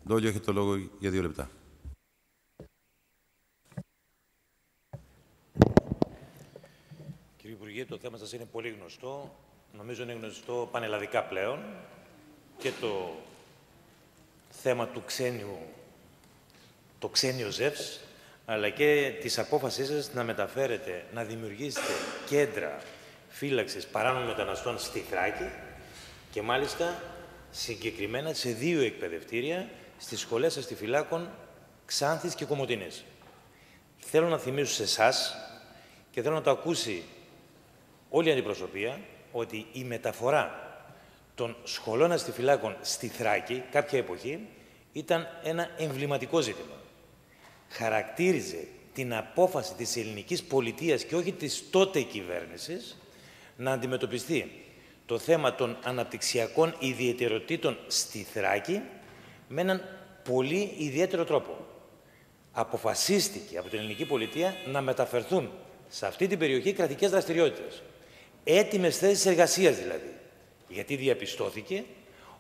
Ντόλιο, έχετε το λόγο για 2 λεπτά. Κύριε Υπουργέ, το θέμα σας είναι πολύ γνωστό. Νομίζω είναι γνωστό πανελλαδικά πλέον. Και το θέμα του ξένιο ΖΕΒΣ, αλλά και της απόφασής σας να μεταφέρετε, να δημιουργήσετε κέντρα φύλαξης παράνομων μεταναστών στη Θράκη και μάλιστα συγκεκριμένα σε 2 εκπαιδευτήρια στις σχολές αστιφυλάκων Ξάνθης και Κομοτηνής. Θέλω να θυμίσω σε εσάς και θέλω να το ακούσει όλη η αντιπροσωπεία ότι η μεταφορά των σχολών αστιφυλάκων στη Θράκη κάποια εποχή ήταν ένα εμβληματικό ζήτημα. Χαρακτήριζε την απόφαση της ελληνικής πολιτείας και όχι της τότε κυβέρνησης να αντιμετωπιστεί το θέμα των αναπτυξιακών ιδιαιτεροτήτων στη Θράκη με έναν πολύ ιδιαίτερο τρόπο. Αποφασίστηκε από την ελληνική πολιτεία να μεταφερθούν σε αυτή την περιοχή κρατικές δραστηριότητες. Έτοιμες θέσεις εργασίας δηλαδή. Γιατί διαπιστώθηκε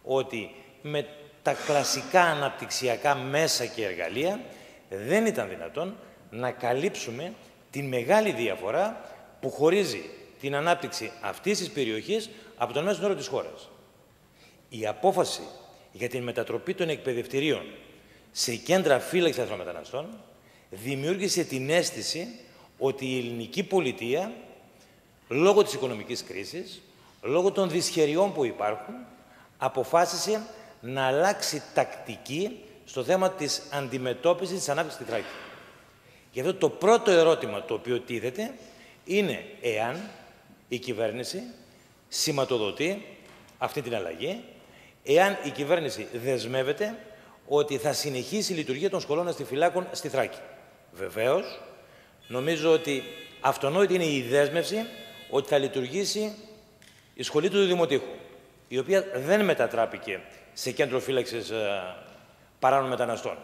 ότι με τα κλασικά αναπτυξιακά μέσα και εργαλεία δεν ήταν δυνατόν να καλύψουμε την μεγάλη διαφορά που χωρίζει την ανάπτυξη αυτής της περιοχής από τον μέσο όρο της χώρας. Η απόφαση για την μετατροπή των εκπαιδευτηρίων σε κέντρα φύλαξης λαθρομεταναστών δημιούργησε την αίσθηση ότι η ελληνική πολιτεία, λόγω της οικονομικής κρίσης, λόγω των δυσχεριών που υπάρχουν, αποφάσισε να αλλάξει τακτική στο θέμα της αντιμετώπισης της ανάπτυξης στη Θράκη. Γι' αυτό το πρώτο ερώτημα το οποίο τίθεται είναι εάν η κυβέρνηση σηματοδοτεί αυτή την αλλαγή, εάν η κυβέρνηση δεσμεύεται ότι θα συνεχίσει η λειτουργία των σχολών αστιφυλάκων στη Θράκη. Βεβαίως, νομίζω ότι αυτονόητη είναι η δέσμευση ότι θα λειτουργήσει η σχολή του Δημοτήχου, η οποία δεν μετατράπηκε σε κέντρο φύλαξης παράνομων μεταναστών.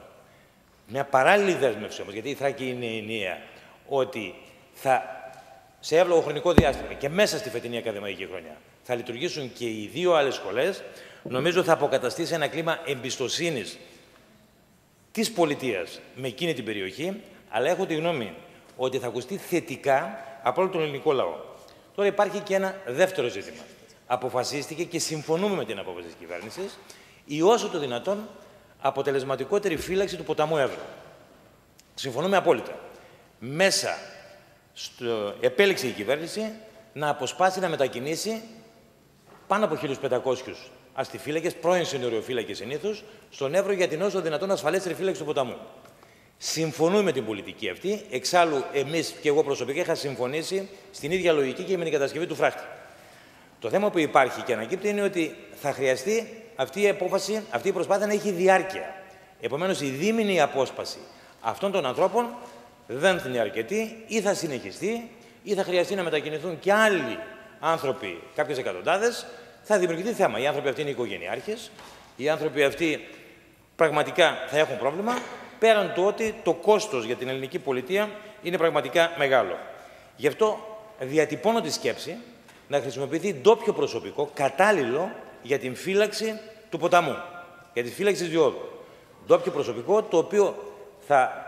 Μια παράλληλη δέσμευση όμως, γιατί η Θράκη είναι ενιαία, ότι σε εύλογο χρονικό διάστημα και μέσα στη φετινή ακαδημαϊκή χρονιά θα λειτουργήσουν και οι 2 άλλες σχολές, νομίζω θα αποκαταστήσει ένα κλίμα εμπιστοσύνης της πολιτείας με εκείνη την περιοχή, αλλά έχω τη γνώμη ότι θα ακουστεί θετικά από όλο τον ελληνικό λαό. Τώρα υπάρχει και ένα δεύτερο ζήτημα. Αποφασίστηκε και συμφωνούμε με την απόφαση της κυβέρνησης η όσο το δυνατόν αποτελεσματικότερη φύλαξη του ποταμού Εύρου. Συμφωνούμε απόλυτα. Μέσα επέλεξε η κυβέρνηση να αποσπάσει, να μετακινήσει πάνω από 1.500 αστιφύλακες, πρώην συνοριοφύλακες συνήθως, στον Εύρο για την όσο δυνατόν ασφαλέστερη φύλαξη του ποταμού. Συμφωνούμε με την πολιτική αυτή. Εξάλλου, εμείς και εγώ προσωπικά είχα συμφωνήσει στην ίδια λογική και με την κατασκευή του φράχτη. Το θέμα που υπάρχει και ανακύπτει είναι ότι θα χρειαστεί αυτή η απόφαση, αυτή η προσπάθεια να έχει διάρκεια. Επομένως, η δίμηνη απόσπαση αυτών των ανθρώπων δεν θα είναι αρκετή, ή θα συνεχιστεί, ή θα χρειαστεί να μετακινηθούν και άλλοι άνθρωποι, κάποιες εκατοντάδες. Θα δημιουργηθεί θέμα. Οι άνθρωποι αυτοί είναι οικογενειάρχες, οι άνθρωποι αυτοί πραγματικά θα έχουν πρόβλημα, πέραν του ότι το κόστος για την ελληνική πολιτεία είναι πραγματικά μεγάλο. Γι' αυτό διατυπώνω τη σκέψη να χρησιμοποιηθεί ντόπιο προσωπικό κατάλληλο για την φύλαξη του ποταμού, για τη φύλαξη της διόδου. Ντόπιο προσωπικό το οποίο θα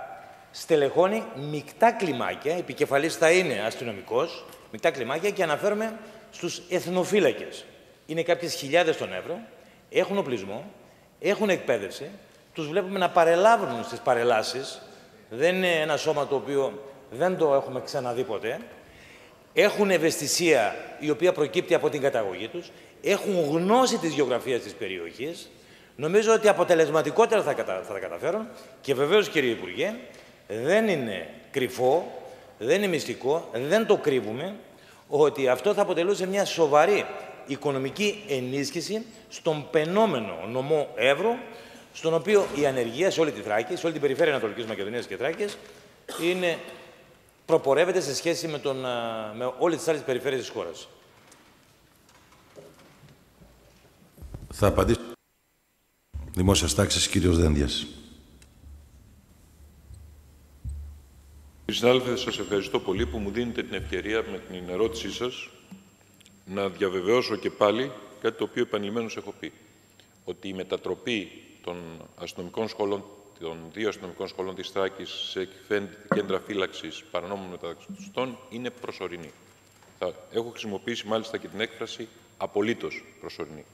στελεχώνει μεικτά κλιμάκια, επικεφαλής θα είναι αστυνομικός, μεικτά κλιμάκια, και αναφέρομαι στους εθνοφύλακες. Είναι κάποιες χιλιάδες στον Εύρο, έχουν οπλισμό, έχουν εκπαίδευση, τους βλέπουμε να παρελάβουν στις παρελάσεις. Δεν είναι ένα σώμα το οποίο δεν το έχουμε ξαναδεί ποτέ. Έχουν ευαισθησία η οποία προκύπτει από την καταγωγή τους, έχουν γνώση της γεωγραφίας της περιοχής. Νομίζω ότι αποτελεσματικότερα θα τα καταφέρουν και βεβαίως, κύριε Υπουργέ, δεν είναι κρυφό, δεν είναι μυστικό, δεν το κρύβουμε, ότι αυτό θα αποτελούσε μια σοβαρή οικονομική ενίσχυση στον πενόμενο νομό Εύρου, στον οποίο η ανεργία σε όλη τη Θράκη, σε όλη την περιφέρεια Ανατολικής Μακεδονίας και Θράκης, προπορεύεται σε σχέση με όλες τις άλλες περιφέρειες της χώρας. Θα απαντήσει Δημόσιας Τάξης, κύριος Δένδιας. Κύριε συνάδελφε, σας ευχαριστώ πολύ που μου δίνετε την ευκαιρία με την ερώτησή σας να διαβεβαιώσω και πάλι κάτι το οποίο επανειλημμένως έχω πει. Ότι η μετατροπή των αστυνομικών σχολών, των 2 αστυνομικών σχολών της Θράκης σε κέντρα φύλαξης παρανόμων μεταναστών είναι προσωρινή. Έχω χρησιμοποιήσει μάλιστα και την έκφραση απολύτως προσωρινή.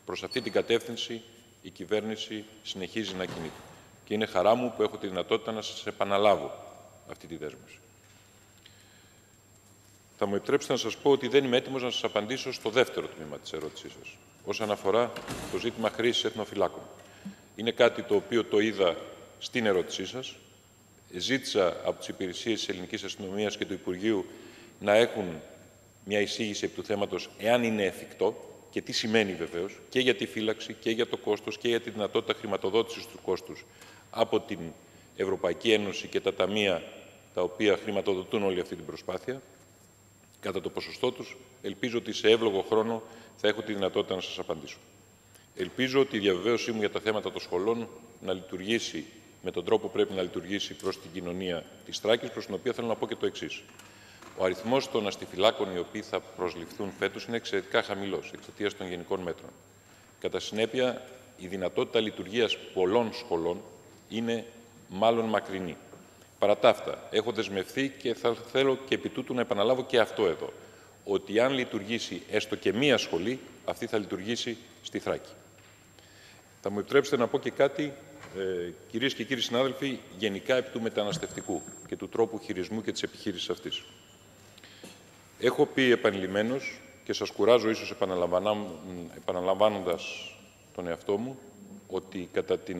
Προς αυτή την κατεύθυνση η κυβέρνηση συνεχίζει να κινείται. Και είναι χαρά μου που έχω τη δυνατότητα να σας επαναλάβω αυτή τη δέσμευση. Θα μου επιτρέψετε να σας πω ότι δεν είμαι έτοιμος να σας απαντήσω στο δεύτερο τμήμα της ερώτησής σας, όσον αφορά το ζήτημα χρήσης εθνοφυλάκων. Είναι κάτι το οποίο το είδα στην ερώτησή σας. Ζήτησα από τις υπηρεσίες της ελληνικής αστυνομίας και του Υπουργείου να έχουν μια εισήγηση επί του θέματος, εάν είναι εφικτό, και τι σημαίνει βεβαίως, και για τη φύλαξη και για το κόστος και για τη δυνατότητα χρηματοδότησης του κόστους από την Ευρωπαϊκή Ένωση και τα ταμεία τα οποία χρηματοδοτούν όλη αυτή την προσπάθεια, κατά το ποσοστό τους. Ελπίζω ότι σε εύλογο χρόνο θα έχω τη δυνατότητα να σας απαντήσω. Ελπίζω ότι η διαβεβαίωσή μου για τα θέματα των σχολών να λειτουργήσει με τον τρόπο που πρέπει να λειτουργήσει προς την κοινωνία της Θράκης, προς την οποία θέλω να πω και το εξής. Ο αριθμός των αστιφυλάκων οι οποίοι θα προσληφθούν φέτος είναι εξαιρετικά χαμηλός, εξαιτίας των γενικών μέτρων. Κατά συνέπεια, η δυνατότητα λειτουργίας πολλών σχολών είναι μάλλον μακρινή. Παρά τα αυτά, έχω δεσμευθεί και θα θέλω και επί τούτου να επαναλάβω και αυτό εδώ, ότι αν λειτουργήσει έστω και μία σχολή, αυτή θα λειτουργήσει στη Θράκη. Θα μου επιτρέψετε να πω και κάτι, κυρίες και κύριοι συνάδελφοι, γενικά επί του μεταναστευτικού και του τρόπου χειρισμού και της επιχείρησης αυτής. Έχω πει επανειλημμένως και σας κουράζω ίσως επαναλαμβάνοντας τον εαυτό μου, ότι κατά την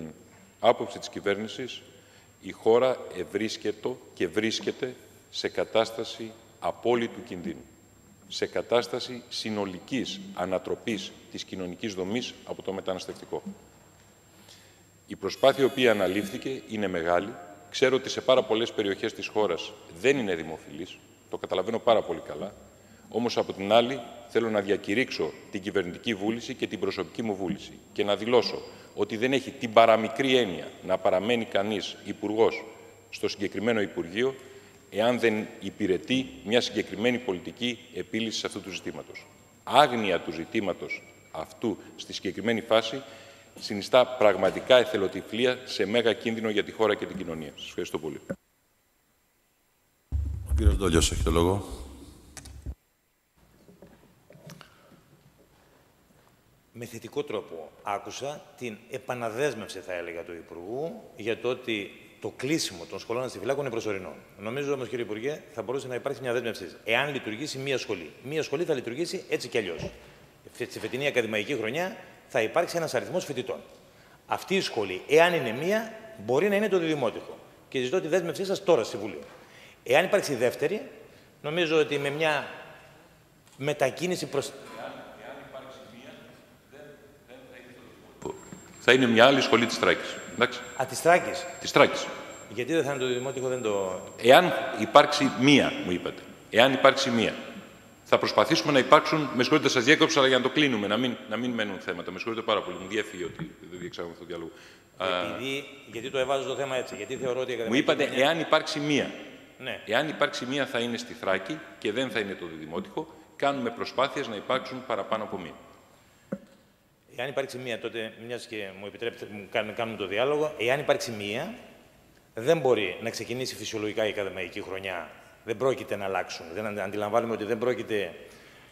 άποψη της κυβέρνησης η χώρα ευρίσκεται και βρίσκεται σε κατάσταση απόλυτου κινδύνου, σε κατάσταση συνολικής ανατροπής της κοινωνικής δομής από το μεταναστευτικό. Η προσπάθεια η οποία αναλήφθηκε είναι μεγάλη. Ξέρω ότι σε πάρα πολλές περιοχές της χώρας δεν είναι δημοφιλής, το καταλαβαίνω πάρα πολύ καλά. Όμως, από την άλλη, θέλω να διακηρύξω την κυβερνητική βούληση και την προσωπική μου βούληση και να δηλώσω ότι δεν έχει την παραμικρή έννοια να παραμένει κανείς υπουργός στο συγκεκριμένο Υπουργείο, εάν δεν υπηρετεί μια συγκεκριμένη πολιτική επίλυση αυτού του ζητήματος. Άγνοια του ζητήματος αυτού στη συγκεκριμένη φάση συνιστά πραγματικά εθελοτυφλία σε μέγα κίνδυνο για τη χώρα και την κοινωνία. Σας ευχαριστώ πολύ. Ο κύριος Ντόλιος έχει το λόγο. Με θετικό τρόπο άκουσα την επαναδέσμευση, θα έλεγα, του Υπουργού για το ότι το κλείσιμο των σχολών αστιφυλάκων είναι προσωρινό. Νομίζω όμως, κύριε Υπουργέ, θα μπορούσε να υπάρξει μια δέσμευση. Εάν λειτουργήσει μία σχολή. Μία σχολή θα λειτουργήσει έτσι κι αλλιώς. Στη φετινή ακαδημαϊκή χρονιά θα υπάρξει ένας αριθμός φοιτητών. Αυτή η σχολή, εάν είναι μία, μπορεί να είναι το δημότικο. Και ζητώ τη δέσμευσή σας τώρα στη Βουλή. Εάν υπάρξει δεύτερη, νομίζω ότι με μια μετακίνηση προς. Θα είναι μια άλλη σχολή της Θράκης. Εντάξει. Α, της Θράκης. Της Θράκης. Γιατί δεν θα είναι το δημότικο, δεν το. Εάν υπάρξει μία, μου είπατε. Εάν υπάρξει μία. Θα προσπαθήσουμε να υπάρξουν. Με συγχωρείτε, σας διέκοψα, αλλά για να το κλείνουμε, να μην μένουν θέματα. Με συγχωρείτε πάρα πολύ. Μου διέφυγε ότι δεν διεξάγουμε αυτό το διάλογο. Γιατί το έβαζω το θέμα έτσι. Γιατί θεωρώ ότι. Μου είπατε, εάν υπάρξει μία. Ναι. Εάν υπάρξει μία, θα είναι στη Θράκη και δεν θα είναι το δημότικο. Κάνουμε προσπάθειες να υπάρξουν παραπάνω από μία. Εάν υπάρξει μία, τότε, μιας και μου επιτρέπετε, κάνουμε το διάλογο, εάν υπάρξει μία, δεν μπορεί να ξεκινήσει φυσιολογικά η ακαδημαϊκή χρονιά. Δεν πρόκειται να αλλάξουν. Δεν αντιλαμβάνουμε ότι δεν πρόκειται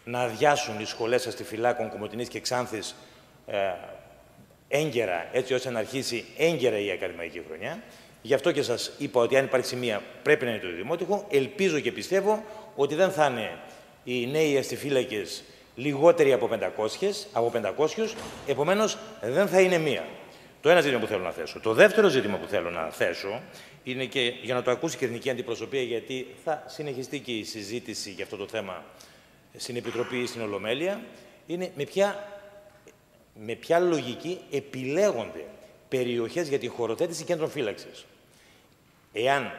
να αδειάσουν οι σχολές αστιφυλάκων Κομοτηνής και Ξάνθης έγκαιρα, έτσι ώστε να αρχίσει έγκαιρα η ακαδημαϊκή χρονιά. Γι' αυτό και σας είπα ότι αν υπάρξει μία, πρέπει να είναι το δημότικο. Ελπίζω και πιστεύω ότι δεν θα είναι οι νέοι αστιφύλακες λιγότεροι από 500, επομένως δεν θα είναι μία. Το ένα ζήτημα που θέλω να θέσω. Το δεύτερο ζήτημα που θέλω να θέσω είναι και για να το ακούσει και η εθνική αντιπροσωπεία, γιατί θα συνεχιστεί και η συζήτηση για αυτό το θέμα στην Επιτροπή ή στην Ολομέλεια, είναι με ποια λογική επιλέγονται περιοχές για τη χωροτέτηση κέντρων φύλαξης. Εάν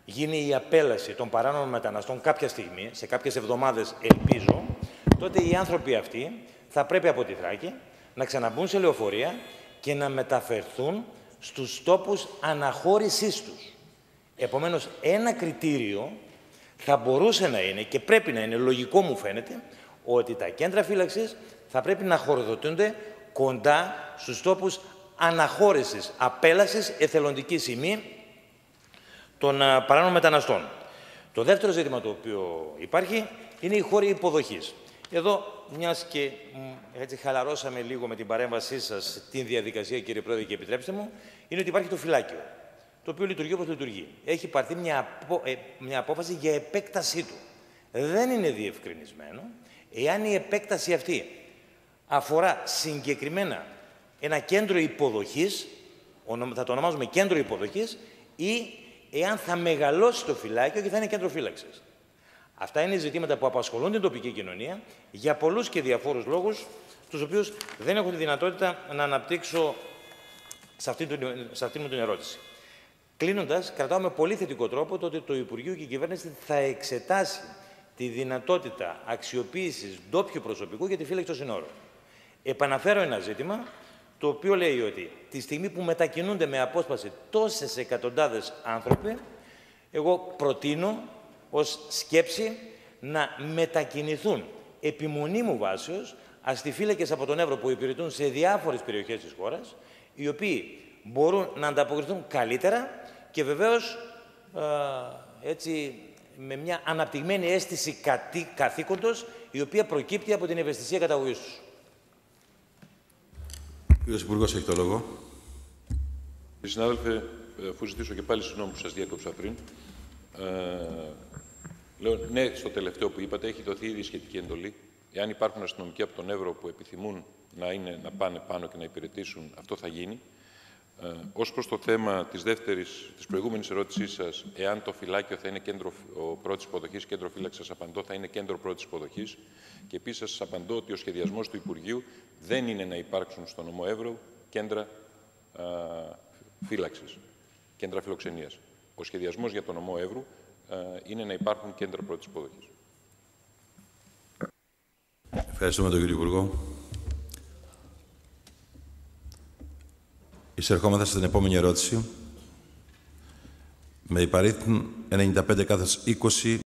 γίνει η απέλαση των παράνομων μεταναστών κάποια στιγμή, σε κάποιες εβδομάδες ελπίζω, τότε οι άνθρωποι αυτοί θα πρέπει από τη Θράκη να ξαναμπούν σε λεωφορεία και να μεταφερθούν στους τόπους αναχώρησής τους. Επομένως, ένα κριτήριο θα μπορούσε να είναι και πρέπει να είναι, λογικό μου φαίνεται, ότι τα κέντρα φύλαξης θα πρέπει να χωροδοτούνται κοντά στους τόπους αναχώρησης, απέλασης, εθελοντικής ημί των παράνομων μεταναστών. Το δεύτερο ζήτημα το οποίο υπάρχει είναι οι χώροι υποδοχής. Εδώ, μιας και έτσι χαλαρώσαμε λίγο με την παρέμβασή σας την διαδικασία, κύριε Πρόεδρε, και επιτρέψτε μου, είναι ότι υπάρχει το φυλάκιο, το οποίο λειτουργεί όπως λειτουργεί. Έχει πάρθει μια απόφαση για επέκτασή του. Δεν είναι διευκρινισμένο εάν η επέκταση αυτή αφορά συγκεκριμένα ένα κέντρο υποδοχής, θα το ονομάζουμε κέντρο υποδοχής, ή εάν θα μεγαλώσει το φυλάκιο και θα είναι κέντρο φύλαξης. Αυτά είναι ζητήματα που απασχολούν την τοπική κοινωνία για πολλούς και διαφόρους λόγους, τους οποίους δεν έχω τη δυνατότητα να αναπτύξω σε αυτή μου την ερώτηση. Κλείνοντας, κρατάω με πολύ θετικό τρόπο το ότι το Υπουργείο και η κυβέρνηση θα εξετάσει τη δυνατότητα αξιοποίησης ντόπιου προσωπικού για τη φύλαξη των συνόρων. Επαναφέρω ένα ζήτημα, το οποίο λέει ότι τη στιγμή που μετακινούνται με απόσπαση τόσες εκατοντάδες άνθρωποι, εγώ προτείνω ως σκέψη να μετακινηθούν επιμονή μου βάσεως αστιφύλακες από τον Εύρο που υπηρετούν σε διάφορες περιοχές της χώρας, οι οποίοι μπορούν να ανταποκριθούν καλύτερα και βεβαίως έτσι με μια αναπτυγμένη αίσθηση καθήκοντος, η οποία προκύπτει από την ευαισθησία καταγωγής τους. Κύριος Υπουργός, έχει το λόγο. Κύριε συνάδελφε, αφού ζητήσω και πάλι συγγνώμη που σας διέκοψα πριν, λέω ναι, στο τελευταίο που είπατε έχει δοθεί ήδη σχετική εντολή. Εάν υπάρχουν αστυνομικοί από τον Εύρο που επιθυμούν να πάνε πάνω και να υπηρετήσουν, αυτό θα γίνει. Ως προς το θέμα της προηγούμενης ερώτησής σας, εάν το φυλάκιο θα είναι κέντρο πρώτης υποδοχής, κέντρο φύλαξης, σας απαντώ, θα είναι κέντρο πρώτης υποδοχής. Και επίσης σας απαντώ ότι ο σχεδιασμός του Υπουργείου δεν είναι να υπάρξουν στο νομό Εύρο κέντρα φύλαξης, κέντρα φιλοξενίας. Ο σχεδιασμός για το νομό Εύρου είναι να υπάρχουν κέντρα πρώτης υποδοχής. Ευχαριστούμε τον κύριο Υπουργό. Εισερχόμεθα στην επόμενη ερώτηση. Με υπαρίθμ 95/20